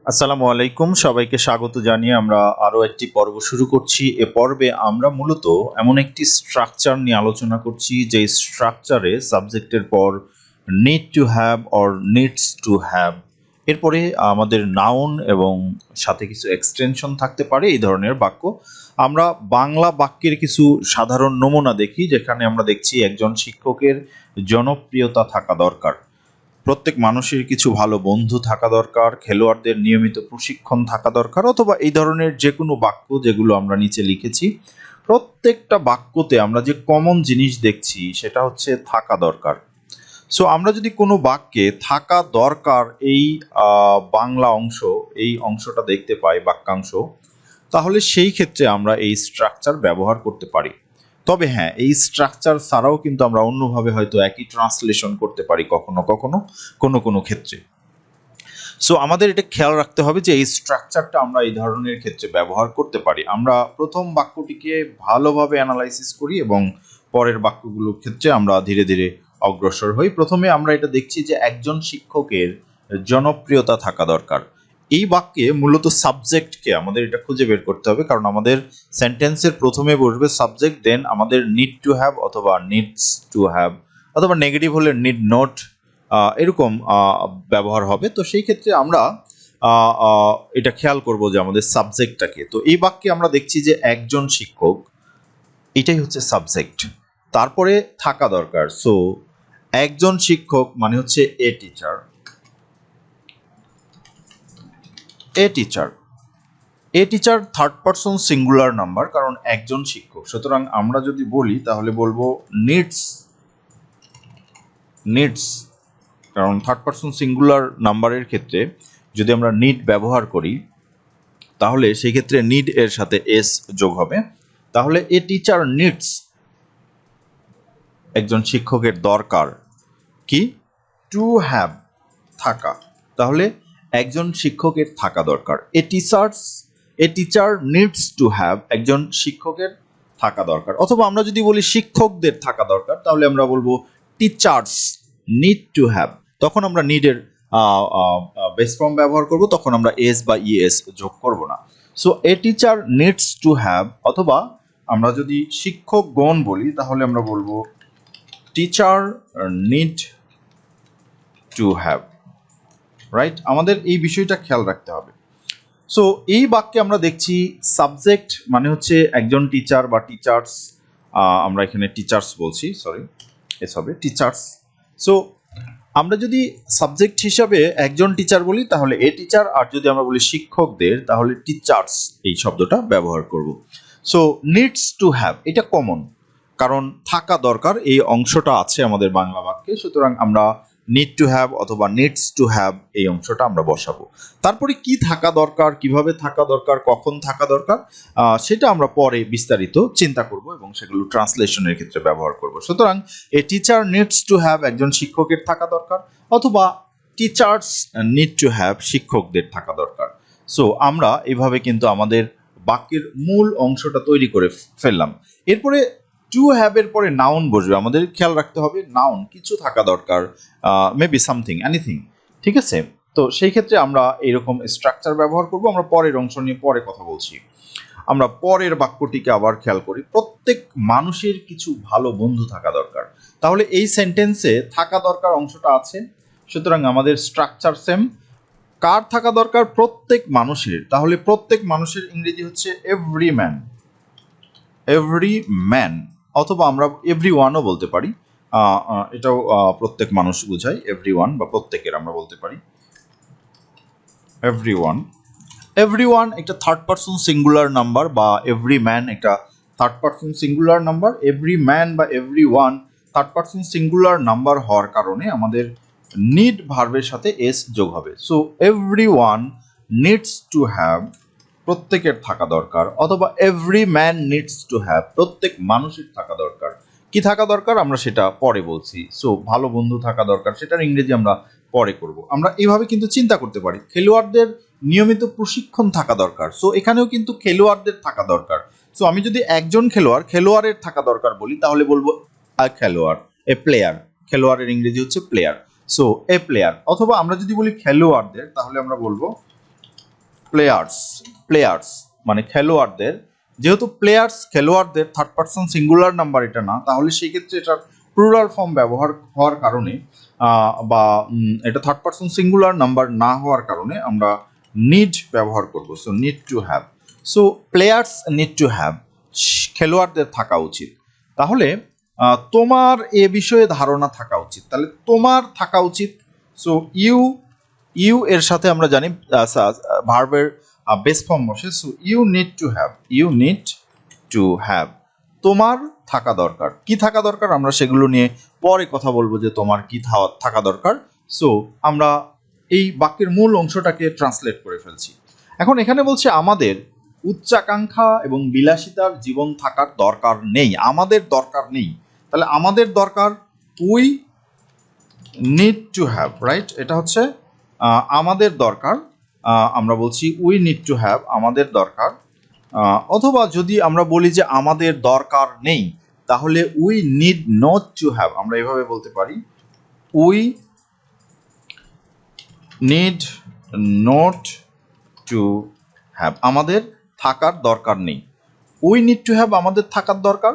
আসসালামু আলাইকুম, সবাইকে স্বাগত জানিয়ে আমরা আরও একটি পর্ব শুরু করছি। এ পর্বে আমরা মূলত এমন একটি স্ট্রাকচার নিয়ে আলোচনা করছি যে স্ট্রাকচারে সাবজেক্টের পর need to have or needs to have, এরপরে আমাদের নাউন এবং সাথে কিছু এক্সটেনশন থাকতে পারে এই ধরনের বাক্য। আমরা বাংলা বাক্যের কিছু সাধারণ নমুনা দেখি, যেখানে আমরা দেখছি একজন শিক্ষকের জনপ্রিয়তা থাকা দরকার, প্রত্যেক মানুষের কিছু ভালো বন্ধু থাকা দরকার, খেলোয়াড়দের নিয়মিত প্রশিক্ষণ থাকা দরকার, অথবা এই ধরনের যে কোনো বাক্য যেগুলো আমরা নিচে লিখেছি। প্রত্যেকটা বাক্যতে আমরা যে কমন জিনিস দেখছি সেটা হচ্ছে থাকা দরকার। সো আমরা যদি কোনো বাক্যে থাকা দরকার এই বাংলা অংশ, এই অংশটা দেখতে পাই বাক্যাংশ, তাহলে সেই ক্ষেত্রে আমরা এই স্ট্রাকচার ব্যবহার করতে পারি। তবে হ্যাঁ, এই স্ট্রাকচার ছাড়াও কিন্তু আমরা অন্যভাবে হয়তো একই ট্রান্সলেশন করতে পারি কখনো কখনো, কোনো ক্ষেত্রে। সো আমাদের এটা খেয়াল রাখতে হবে যে এই স্ট্রাকচারটা আমরা এই ধরনের ক্ষেত্রে ব্যবহার করতে পারি। আমরা প্রথম বাক্যটিকে ভালোভাবে অ্যানালাইসিস করি এবং পরের বাক্যগুলোর ক্ষেত্রে আমরা ধীরে ধীরে অগ্রসর হই। প্রথমে আমরা এটা দেখছি যে একজন শিক্ষকের জনপ্রিয়তা থাকা দরকার। এই বাক্যে মূলত সাবজেক্টকে আমাদের এটা খুঁজে বের করতে হবে, কারণ আমাদের সেন্টেন্সের প্রথমে বসবে সাবজেক্ট, দেন আমাদের নিড টু হ্যাভ অথবা নিডস টু হ্যাভ, অথবা নেগেটিভ হলে নিড নট, এরকম ব্যবহার হবে। তো সেই ক্ষেত্রে আমরা এটা খেয়াল করব যে আমাদের সাবজেক্টটাকে। তো এই বাক্যে আমরা দেখছি যে একজন শিক্ষক, এটাই হচ্ছে সাবজেক্ট, তারপরে থাকা দরকার। সো একজন শিক্ষক মানে হচ্ছে a teacher, a teacher. A teacher third person singular number, কারণ একজন শিক্ষক। সুতরাং আমরা যদি বলি তাহলে বলবো নিডস, নিডস, কারণ থার্ড পারসন সিঙ্গুলার নাম্বারের ক্ষেত্রে যদি আমরা নিড ব্যবহার করি তাহলে সেই ক্ষেত্রে নিড এর সাথে এস যোগ হবে। তাহলে এ টিচার নিডস, একজন শিক্ষকের দরকার কি, টু হ্যাভ, থাকা। তাহলে একজন শিক্ষকের থাকা দরকার। এ টিচার নিডস টু হ্যাভ, একজন শিক্ষকের থাকা দরকার। অথবা আমরা যদি বলি শিক্ষকদের থাকা দরকার, তাহলে আমরা বলবো টিচার্স নিড টু হ্যাভ। তখন আমরা নিডের বেস ফর্ম ব্যবহার করব, তখন আমরা এস বা ইএস যোগ করব না। So A teacher needs to have, অথবা আমরা যদি শিক্ষকগণ বলি তাহলে আমরা বলবো teacher need to have. Right, আমাদের এই বিষয়টা খেয়াল রাখতে হবে। সো এই বাক্যে আমরা দেখছি সাবজেক্ট মানে হচ্ছে একজন টিচার বা টিচার্স, আমরা এখানে টিচার্স বলছি, সরি, এস হবে টিচার্স। সো আমরা যদি সাবজেক্ট হিসাবে একজন টিচার বলি তাহলে এ টিচার, আর যদি আমরা বলি শিক্ষকদের তাহলে টিচার্স এই শব্দটা ব্যবহার করব। সো নিডস টু হ্যাভ এটা কমন, কারণ থাকা দরকার এই অংশটা আছে আমাদের বাংলা বাক্যে। সুতরাং আমরা নিড টু হ্যাভ অথবা নিডস টু হ্যাভ এই অংশটা আমরা বসাবো। তারপরে কি থাকা দরকার, কিভাবে থাকা দরকার, কখন থাকা দরকার, সেটা আমরা পরে বিস্তারিত চিন্তা করব এবং সেগুলো ট্রান্সলেশনের ক্ষেত্রে ব্যবহার করব। সুতরাং এ টিচার নিডস টু হ্যাভ, একজন শিক্ষকের থাকা দরকার, অথবা টিচার্স নিড টু হ্যাভ, শিক্ষকদের থাকা দরকার। সো আমরা এভাবে কিন্তু আমাদের বাক্যের মূল অংশটা তৈরি করে ফেললাম। এরপরে টু হ্যাভ এর পরে নাউন বসবে। আমাদের খেয়াল রাখতে হবে নাউন কিছু থাকা দরকার, মেবি সামথিং, এনিথিং, ঠিক আছে। তো সেই ক্ষেত্রে আমরা এরকম স্ট্রাকচার ব্যবহার করব। আমরা পরের অংশ নিয়ে পরে কথা বলছি। আমরা পরের বাক্যটিকে আবার খেয়াল করি, প্রত্যেক মানুষের কিছু ভালো বন্ধু থাকা দরকার। তাহলে এই সেন্টেন্সে থাকা দরকার অংশটা আছে, সুতরাং আমাদের স্ট্রাকচার সেম। কার থাকা দরকার, প্রত্যেক মানুষের। তাহলে প্রত্যেক মানুষের ইংরেজি হচ্ছে এভরি ম্যান, এভরি ম্যান, অথবা আমরা এভরি ওয়ানও বলতে পারি। এটাও প্রত্যেক মানুষ বোঝায়, এভরি ওয়ান বা প্রত্যেকের আমরা বলতে পারি এভরি ওয়ান। এভরি ওয়ান একটা থার্ড পারসন সিঙ্গুলার নাম্বার, বা এভরি ম্যান একটা third person singular number. Every man বা every one third person singular number হওয়ার কারণে আমাদের নিড ভার্বের সাথে এস যোগ হবে। So every one needs to have, প্রত্যেকের থাকা দরকার, অথবা every man needs to have, প্রত্যেক মানুষের থাকা দরকার। কি থাকা দরকার আমরা সেটা পরে বলছি। সো ভালো বন্ধু থাকা দরকার, সেটার ইংরেজি আমরা পরে করব। আমরা এইভাবে কিন্তু চিন্তা করতে পারি। খেলোয়াড়দের নিয়মিত প্রশিক্ষণ থাকা দরকার, সো এখানেও কিন্তু খেলোয়াড়দের থাকা দরকার। সো আমি যদি একজন খেলোয়াড়ের থাকা দরকার বলি তাহলে বলবো আ খেলোয়াড়, এ প্লেয়ার। খেলোয়াড়ের ইংরেজি হচ্ছে প্লেয়ার, সো এ প্লেয়ার। অথবা আমরা যদি বলি খেলোয়াড়দের তাহলে আমরা বলবো প্লেয়ার্স, প্লেয়ার্স মানে খেলোয়াড়দের, যেহেতু প্লেয়ার্স খেলোয়াড়দের থার্ড পারসন সিঙ্গুলার নাম্বার এটা না, তাহলে সেই ক্ষেত্রে এটার প্লুরাল ফর্ম ব্যবহার হওয়ার কারণে বা এটা থার্ড পারসন সিঙ্গুলার নাম্বার না হওয়ার কারণে আমরা নিড ব্যবহার করব। So need to have, so players need to have, খেলোয়াড়দের থাকা উচিত। তাহলে তোমার এ বিষয়ে ধারণা থাকা উচিত, তাহলে তোমার থাকা উচিত। সো ইউ, ইউ এর সাথে আমরা জানি ভার্বের বেস ফর্ম বসে। So you need to have, you need to have, তোমার থাকা দরকার। কি থাকা দরকার আমরা সেগুলো নিয়ে পরে কথা বলবো যে তোমার কি থাকা দরকার। সো আমরা এই বাক্যের মূল অংশটাকে ট্রান্সলেট করে ফেলছি। এখন এখানে বলছে আমাদের উচ্চাকাঙ্ক্ষা এবং বিলাসিতার জীবন থাকার দরকার নেই, আমাদের দরকার নেই। তাহলে আমাদের দরকার, we need to have, right? এটা হচ্ছে আমাদের দরকার, আমরা বলছি উই নিড টু হ্যাভ, আমাদের দরকার। অথবা যদি আমরা বলি যে আমাদের দরকার নেই, তাহলে we need not to have, আমরা এভাবে বলতে পারি, we need not to have, আমাদের থাকার দরকার নেই। উই নিড টু হ্যাভ আমাদের থাকার দরকার,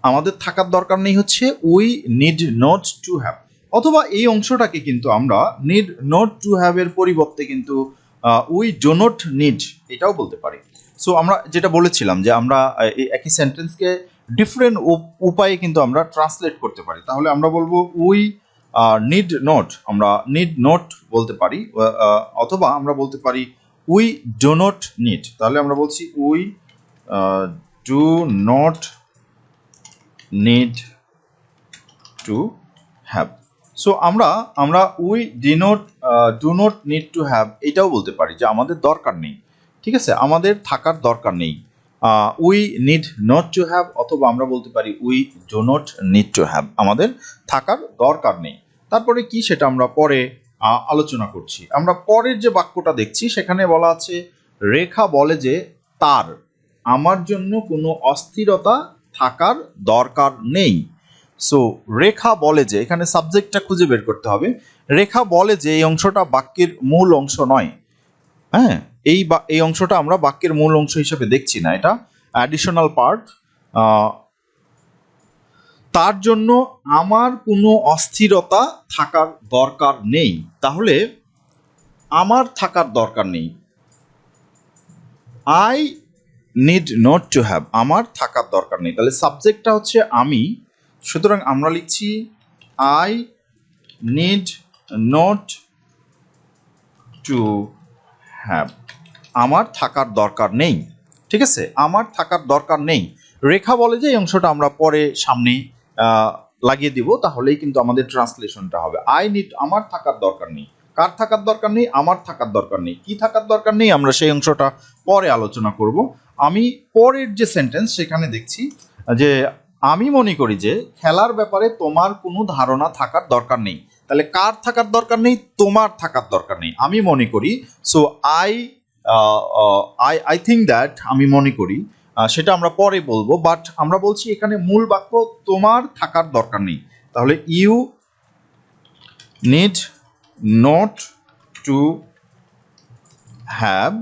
আমাদের থাকার দরকার নেই হচ্ছে we need not to have. অথবা এই অংশটাকে কিন্তু আমরা নিড নট টু হ্যাভ এর পরিবর্তে কিন্তু উই ডো নট নিড এটাও বলতে পারি। সো আমরা যেটা বলেছিলাম যে আমরা এই একই সেন্টেন্সকে ডিফারেন্ট উপায়ে কিন্তু আমরা ট্রান্সলেট করতে পারি। তাহলে আমরা বলবো উই নিড নট, আমরা নিড নট বলতে পারি, অথবা আমরা বলতে পারি উই ডো নট নিড। তাহলে আমরা বলছি we do not need to have. So আমরা we do not need to have এটাও বলতে পারি যে আমাদের দরকার নেই, ঠিক আছে, আমাদের থাকার দরকার নেই। We need not to have, অথবা আমরা বলতে পারি we do not need to have, আমাদের থাকার দরকার নেই। তারপরে কি সেটা আমরা পরে আলোচনা করছি। আমরা পরের যে বাক্যটা দেখছি সেখানে বলা আছে রেখা বলে যে তার আমার জন্য কোনো অস্থিরতা থাকার দরকার নেই। সো রেখা বলে যে, এখানে সাবজেক্টটা খুঁজে বের করতে হবে। রেখা বলে যে এই অংশটা বাক্যের মূল অংশ নয়, হ্যাঁ, এই অংশটা আমরা বাক্যের মূল অংশ হিসেবে দেখছি না, এটা অ্যাডিশনাল পার্ট। তার জন্য আমার কোনো অস্থিরতা থাকার দরকার নেই। তাহলে আমার থাকার দরকার নেই, I need not to have, আমার থাকার দরকার নেই। তাহলে সাবজেক্টটা হচ্ছে আমি, সুতরাং আমরা লিখছি I need not to have, আমার থাকার দরকার নেই, ঠিক আছে, আমার থাকার দরকার নেই। রেখা বলে যে এই অংশটা আমরা পরে সামনে লাগিয়ে দিব, তাহলেই কিন্তু আমাদের ট্রান্সলেশনটা হবে আই নিড, আমার থাকার দরকার নেই। কার থাকার দরকার নেই? আমার থাকার দরকার নেই। কি থাকার দরকার নেই আমরা সেই অংশটা পরে আলোচনা করব। আমি পরের যে সেন্টেন্স সেখানে দেখছি যে আমি মনে করি যে খেলার ব্যাপারে তোমার কোনো ধারণা থাকার দরকার নেই। তাহলে কার থাকার দরকার নেই? তোমার থাকার দরকার নেই, আমি মনে করি। সো আই থিঙ্ক দ্যাট, আমি মনে করি, সেটা আমরা পরে বলবো। বাট আমরা বলছি এখানে মূল বাক্য তোমার থাকার দরকার নেই। তাহলে you need not to have,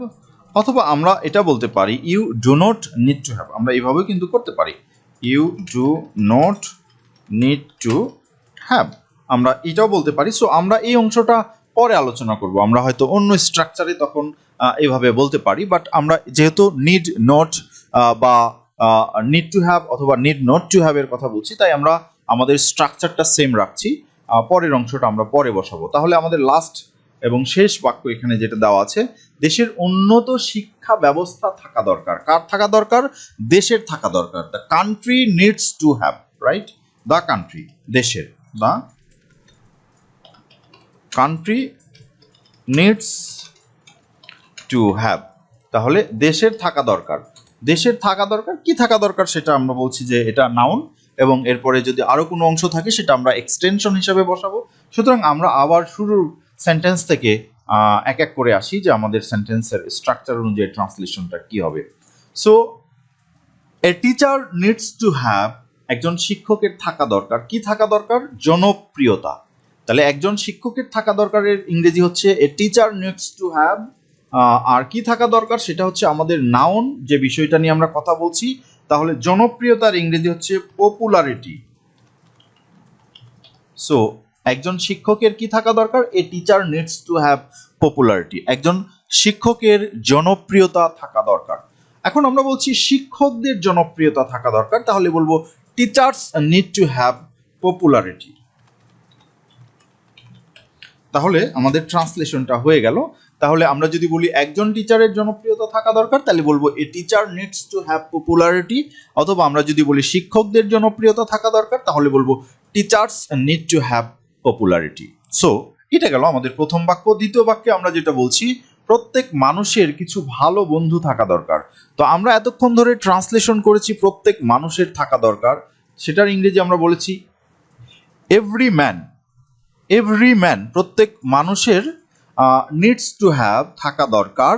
অথবা আমরা এটা বলতে পারি you do not need to have, আমরা এইভাবেও কিন্তু করতে পারি, you do not need to have, আমরা এটাও বলতে পারি। সো আমরা এই অংশটা পরে আলোচনা করব, আমরা হয়তো অন্য স্ট্রাকচারে তখন এইভাবে বলতে পারি। বাট আমরা যেহেতু নিড নট বা নিড টু হ্যাভ অথবা নিড নট টু হ্যাভ এর কথা বলছি, তাই আমরা আমাদের স্ট্রাকচারটা সেম রাখছি, পরের অংশটা আমরা পরে বসাবো। তাহলে আমাদের লাস্ট এবং শেষ বাক্য এখানে যেটা দেওয়া আছে, দেশের উন্নত শিক্ষা ব্যবস্থা থাকা দরকার। কার থাকা দরকার? দেশের থাকা দরকার। The country needs to have, right? The country, দেশের, the country needs to have, তাহলে দেশের থাকা দরকার। দেশের থাকা দরকার, কি থাকা দরকার সেটা আমরা বলছি যে এটা নাউন, এবং এরপরে যদি আরো কোনো অংশ থাকে সেটা আমরা এক্সটেনশন হিসেবে বসাবো। সুতরাং আমরা আবার শুরুর সেন্টেন্স থেকে এক এক করে আসি যে আমাদের সেন্টেন্সের স্ট্রাকচার অনুযায়ী ট্রান্সলেশনটা কি হবে। So A teacher needs to have, একজন শিক্ষকের থাকা দরকার। কি থাকা দরকার? জনপ্রিয়তা। তাহলে একজন শিক্ষকের থাকা দরকারের ইংরেজি হচ্ছে a teacher needs to have আর কি থাকা দরকার সেটা হচ্ছে আমাদের নাউন, যে বিষয়টা নিয়ে আমরা কথা বলছি। তাহলে জনপ্রিয়তার ইংরেজি হচ্ছে পপুলারিটি। সো একজন শিক্ষকের কি থাকা দরকার? এ teacher needs to have popularity. একজন শিক্ষকের জনপ্রিয়তা থাকা দরকার। এখন আমরা বলছি শিক্ষকদের জনপ্রিয়তা থাকা দরকার, তাহলে বলবো teachers need to have popularity. তাহলে আমাদের ট্রান্সলেশনটা হয়ে গেল। তাহলে আমরা যদি বলি একজন টিচারের জনপ্রিয়তা থাকা দরকার, তাহলে বলবো এ teacher needs to have popularity. অথবা আমরা যদি বলি শিক্ষকদের জনপ্রিয়তা থাকা দরকার, তাহলে বলবো teachers need to have popularity. So এটা গেল আমাদের প্রথম বাক্য। দ্বিতীয় বাক্যে আমরা যেটা বলছি, প্রত্যেক মানুষের কিছু ভালো বন্ধু থাকা দরকার। তো আমরা এতক্ষণ ধরে ট্রান্সলেশন করেছি প্রত্যেক মানুষের থাকা দরকার, সেটার ইংরেজি আমরা বলেছি এভরি ম্যান। এভরি ম্যান, প্রত্যেক মানুষের নিডস টু হ্যাভ থাকা দরকার।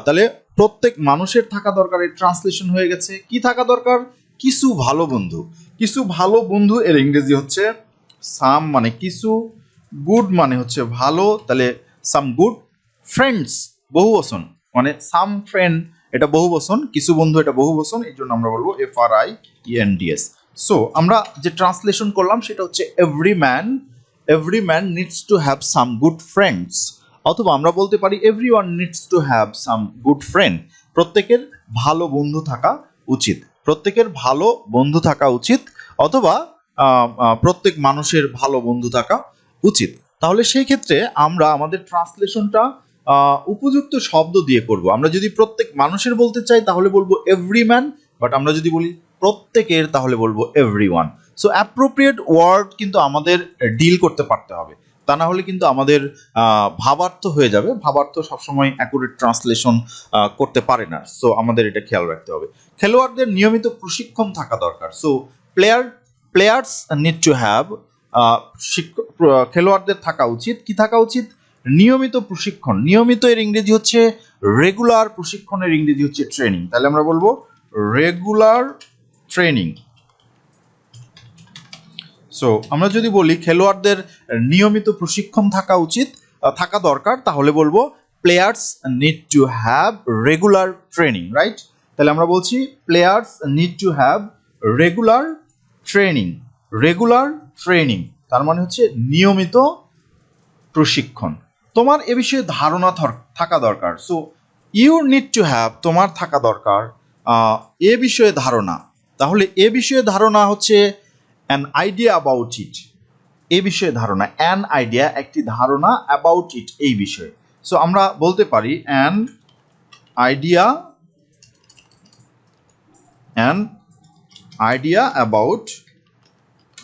তাহলে প্রত্যেক মানুষের থাকা দরকারের ট্রান্সলেশন হয়ে গেছে কি থাকা দরকার? কিছু ভালো বন্ধু। কিছু ভালো বন্ধু এর ইংরেজি হচ্ছে সাম, মানে কিছু, গুড মানে হচ্ছে ভালো, তাহলে সাম গুড ফ্রেন্ডস, বহু বচন, মানে সাম ফ্রেন্ড এটা বহু বচন, কিছু বন্ধু এটা বহু বচন, এই জন্য আমরা বলবো FRIENDS। সো আমরা যে ট্রান্সলেশন করলাম সেটা হচ্ছে every man needs to have some good friends। অথবা আমরা বলতে পারি everyone needs to have some good friend। প্রত্যেকের ভালো বন্ধু থাকা উচিত, প্রত্যেকের ভালো বন্ধু থাকা উচিত, অথবা প্রত্যেক মানুষের ভালো বন্ধু থাকা উচিত। তাহলে সেই ক্ষেত্রে আমরা আমাদের ট্রান্সলেশনটা উপযুক্ত শব্দ দিয়ে করব। আমরা যদি প্রত্যেক মানুষের বলতে চাই তাহলে বলবো এভরি ম্যান, বাট আমরা যদি বলি প্রত্যেকের তাহলে বলবো এভরিওয়ান। সো অ্যাপ্রোপ্রিয়েট ওয়ার্ড কিন্তু আমাদের ডিল করতে পারতে হবে, তা না হলে কিন্তু আমাদের ভাবার্থ হয়ে যাবে। ভাবার্থ সবসময় অ্যাকুরেট ট্রান্সলেশন করতে পারে না। সো আমাদের এটা খেয়াল রাখতে হবে। খেলোয়াড়দের নিয়মিত প্রশিক্ষণ থাকা দরকার। So players need to have, খেলোয়াড়দের থাকা উচিত, কি থাকা উচিত? নিয়মিত প্রশিক্ষণ। নিয়মিত এর ইংরেজি হচ্ছে রেগুলার, প্রশিক্ষণের ইংরেজি হচ্ছে ট্রেনিং। তাহলে আমরা বলবো রেগুলার ট্রেনিং। সো আমরা যদি বলি খেলোয়াড়দের নিয়মিত প্রশিক্ষণ থাকা উচিত, থাকা দরকার, তাহলে বলবো players need to have regular training, right? তাহলে আমরা বলছি players need to have regular training. Regular training তার মানে হচ্ছে নিয়মিত প্রশিক্ষণ। তোমার এ বিষয়ে ধারণা থাকা দরকার। So you need to have, তোমার থাকা দরকার এ বিষয়ে ধারণা। তাহলে এ বিষয়ে ধারণা হচ্ছে অ্যান আইডিয়া অ্যাবাউট ইট। এ বিষয়ে ধারণা, অ্যান আইডিয়া একটি ধারণা, অ্যাবাউট ইট এই বিষয়ে। সো আমরা বলতে পারি অ্যান আইডিয়া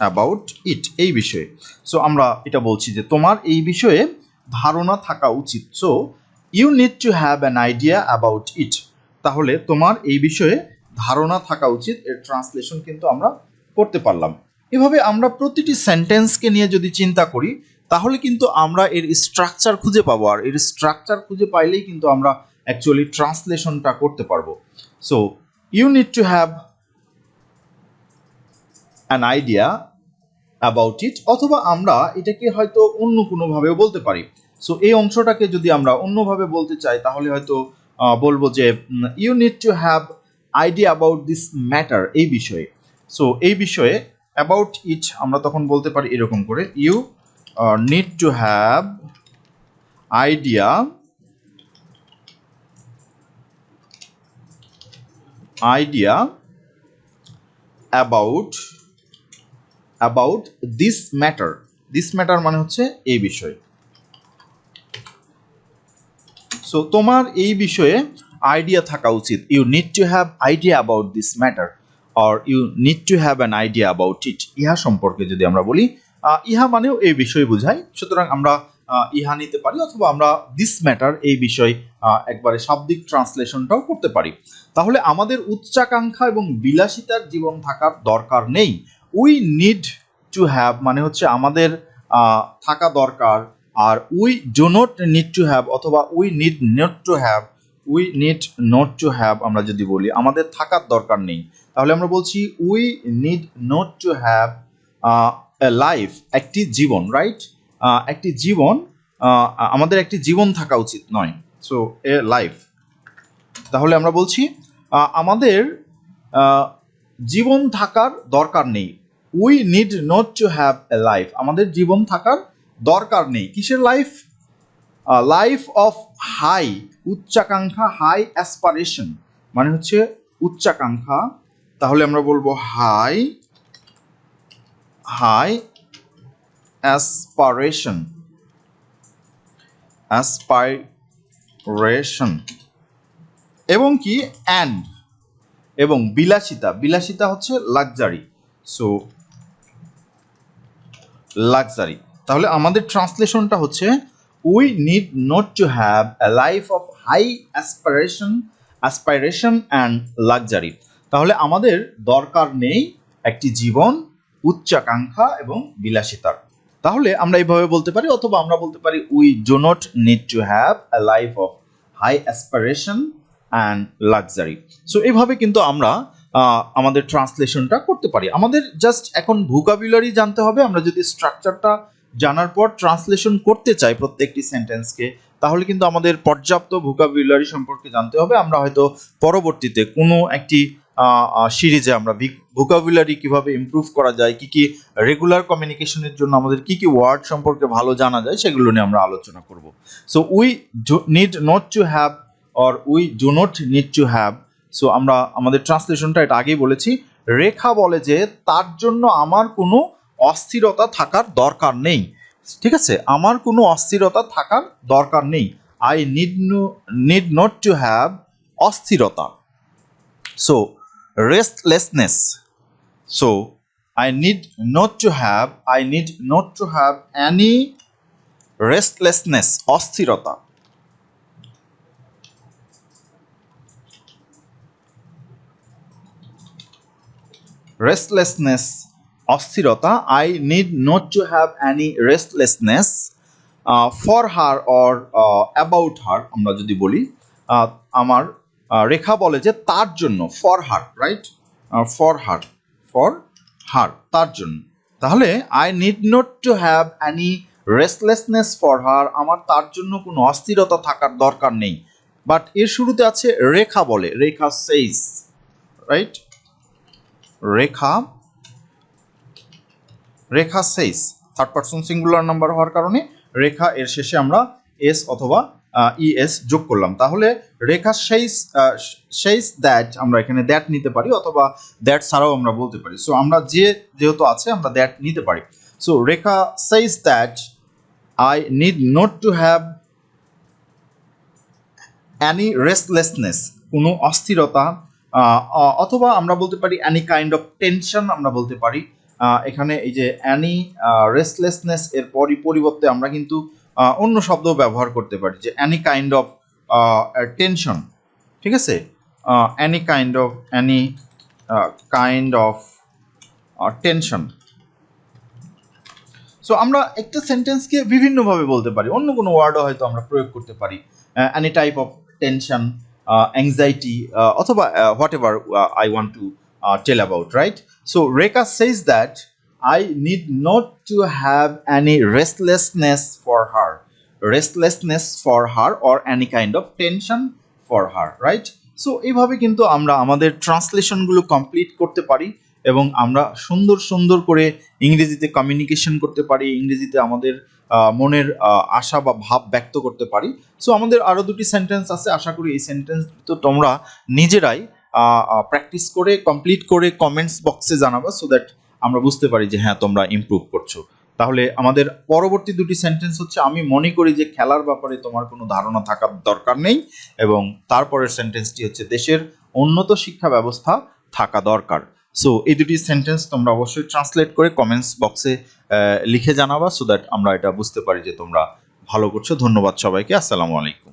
অ্যাবাউট ইট এই বিষয়ে। সো আমরা এটা বলছি যে তোমার এই বিষয়ে ধারণা থাকা উচিত। So you need to have an idea about it. তাহলে তোমার এই বিষয়ে ধারণা থাকা উচিত, এর ট্রান্সলেশন কিন্তু আমরা করতে পারলাম। এভাবে আমরা প্রতিটি সেন্টেন্সকে নিয়ে যদি চিন্তা করি তাহলে কিন্তু আমরা এর স্ট্রাকচার খুঁজে পাবো, আর এর স্ট্রাকচার খুঁজে পাইলেই কিন্তু আমরা অ্যাকচুয়ালি ট্রান্সলেশনটা করতে পারবো। So you need to have an idea about it, অথবা আমরা এটাকে হয়তো অন্য কোনোভাবেও বলতে পারি। সো এই অংশটাকে যদি আমরা অন্যভাবে বলতে চাই তাহলে হয়তো বলবো যে you need to have idea about this matter এই বিষয়ে। সো এই বিষয়ে অ্যাবাউট ইট আমরা তখন বলতে পারি এরকম করে, you need to have idea about this matter. This matter মানে হচ্ছে এই বিষয়। সো তোমার এই বিষয়ে আইডিয়া থাকা উচিত। You need to have idea about this matter, or you need to have an idea about it. ইহা সম্পর্কে যদি আমরা বলি, ইহা মানেও এই বিষয় বোঝায়, সুতরাং আমরা ইহা নিতে পারি, অথবা আমরা দিস ম্যাটার এই বিষয় একবারে শাব্দিক ট্রান্সলেশনটাও করতে পারি। তাহলে আমাদের উচ্চাকাঙ্ক্ষা এবং বিলাসিতার জীবন থাকার দরকার নেই। উই নিড টু হ্যাভ মানে হচ্ছে আমাদের থাকা দরকার, আর we do not need to have অথবা we need not to have আমরা যদি বলি আমাদের থাকার দরকার নেই, তাহলে আমরা বলছি we need not to have a life, একটি জীবন, রাইট? একটি জীবন, আমাদের একটি জীবন থাকা উচিত নয়। সো এ লাইফ, তাহলে আমরা বলছি আমাদের জীবন থাকার দরকার নেই। We need not to have a life, আমাদের জীবন থাকার দরকার নেই। কিসের লাইফ? লাইফ অফ হাই, উচ্চাকাঙ্ক্ষা, হাই অ্যাসপারেশন মানে হচ্ছে উচ্চাকাঙ্ক্ষা, তাহলে আমরা বলবো হাই হাই অ্যাসপারেশন, অ্যাসপাইরেশন এবং কি অ্যান্ড এবং বিলাসিতা, বিলাসিতা হচ্ছে লাক্সারি, সো লাক্সারি। তাহলে আমাদের ট্রান্সলেশনটা হচ্ছে we need not to have a life of high aspiration and luxury, তাহলে আমাদের দরকার নেই একটি জীবন উচ্চাকাঙ্ক্ষা এবং বিলাসিতার। তাহলে আমরা এইভাবে বলতে পারি, অথবা আমরা বলতে পারি we do not need to have a life of high aspiration and luxury. So এইভাবে কিন্তু আমরা আমাদের ট্রান্সলেশনটা করতে পারি। আমাদের জাস্ট এখন ভোকাবুলারি জানতে হবে। আমরা যদি স্ট্রাকচারটা জানার পর ট্রান্সলেশন করতে চাই প্রত্যেকটি সেন্টেন্সকে, তাহলে কিন্তু আমাদের পর্যাপ্ত ভোকাবুলারি সম্পর্কে জানতে হবে। আমরা হয়তো পরবর্তীতে কোনো একটি সিরিজে আমরা ভোকাবুলারি কিভাবে ইমপ্রুভ করা যায়, কি কি রেগুলার কমিউনিকেশনের জন্য আমাদের কি কি ওয়ার্ড সম্পর্কে ভালো জানা যায়, সেগুলো নিয়ে আমরা আলোচনা করব। So we need not to have or we do not need to have, so আমরা আমাদের ট্রান্সলেশনটা এটা আগেই বলেছি। রেখা বলে যে তার জন্য আমার কোনো অস্থিরতা থাকার দরকার নেই। ঠিক আছে, আমার কোনো অস্থিরতা থাকার দরকার নেই। I need not to have অস্থিরতা। So restlessness, so I need not to have any restlessness, অস্থিরতা। রেস্টলেসনেস, অস্থিরতা। I need not to have any restlessness for her or about her, আমরা যদি বলি আমার রেখা বলে যে তার জন্য, for her, right, for her তার জন্য। তাহলে I need not to have any restlessness for her, আমার তার জন্য কোনো অস্থিরতা থাকার দরকার নেই। বাট এর শুরুতে আছে রেখা বলে, Rekha says, right, Rekha says, third person singular number হওয়ার কারণে রেখা এর শেষে আমরা এস অথবা ইএস যোগ করলাম। তাহলে রেখা সেইস দ্যাট, আমরা এখানে দ্যাট নিতে পারি, অথবা দ্যাট ছাড়াও আমরা বলতে পারি। সো আমরা যেহেতু আছে আমরা দ্যাট নিতে পারি। So Rekha says that I need not to have any restlessness, কোনো অস্থিরতা, অথবা আমরা বলতে পারি অ্যানি কাইন্ড অফ টেনশন, আমরা বলতে পারি। এখানে এই যে অ্যানি রেস্টলেসনেস এর পরিবর্তে আমরা কিন্তু অন্য শব্দ ব্যবহার করতে পারি, যে অ্যানি কাইন্ড অফ টেনশন। ঠিক আছে, Annie kind of tension. So আমরা একটা সেন্টেন্সকে বিভিন্নভাবে বলতে পারি, অন্য কোনো ওয়ার্ডও হয়তো আমরা প্রয়োগ করতে পারি। Any type of tension, anxiety, অথবা whatever I want to tell about, right? So Rekha says that I need not to have any restlessness for her or any kind of tension for her, right? So এইভাবে কিন্তু আমরা আমাদের ট্রান্সলেশনগুলো complete করতে পারি এবং আমরা সুন্দর সুন্দর করে ইংরেজিতে কমিউনিকেশন করতে পারি, ইংরেজিতে আমাদের মনের আশা বা ভাব ব্যক্ত করতে পারি। সো আমাদের আরও দুটি সেন্টেন্স আছে, আশা করি এই সেন্টেন্স তো তোমরা নিজেরাই প্র্যাকটিস করে কমপ্লিট করে কমেন্টস বক্সে জানাবা, সো দ্যাট আমরা বুঝতে পারি যে হ্যাঁ তোমরা ইমপ্রুভ করছো। তাহলে আমাদের পরবর্তী দুটি সেন্টেন্স হচ্ছে, আমি মনে করি যে খেলার ব্যাপারে তোমার কোনো ধারণা থাকার দরকার নেই, এবং তারপরের সেন্টেন্সটি হচ্ছে দেশের উন্নত শিক্ষা ব্যবস্থা থাকা দরকার। সো এই দুটি সেন্টেন্স তোমরা অবশ্যই ট্রান্সলেট করে কমেন্টস বক্সে লিখে জানাবা, সো দ্যাট আমরা এটা বুঝতে পারি যে তোমরা ভালো করছো। ধন্যবাদ সবাইকে, আসসালামু আলাইকুম।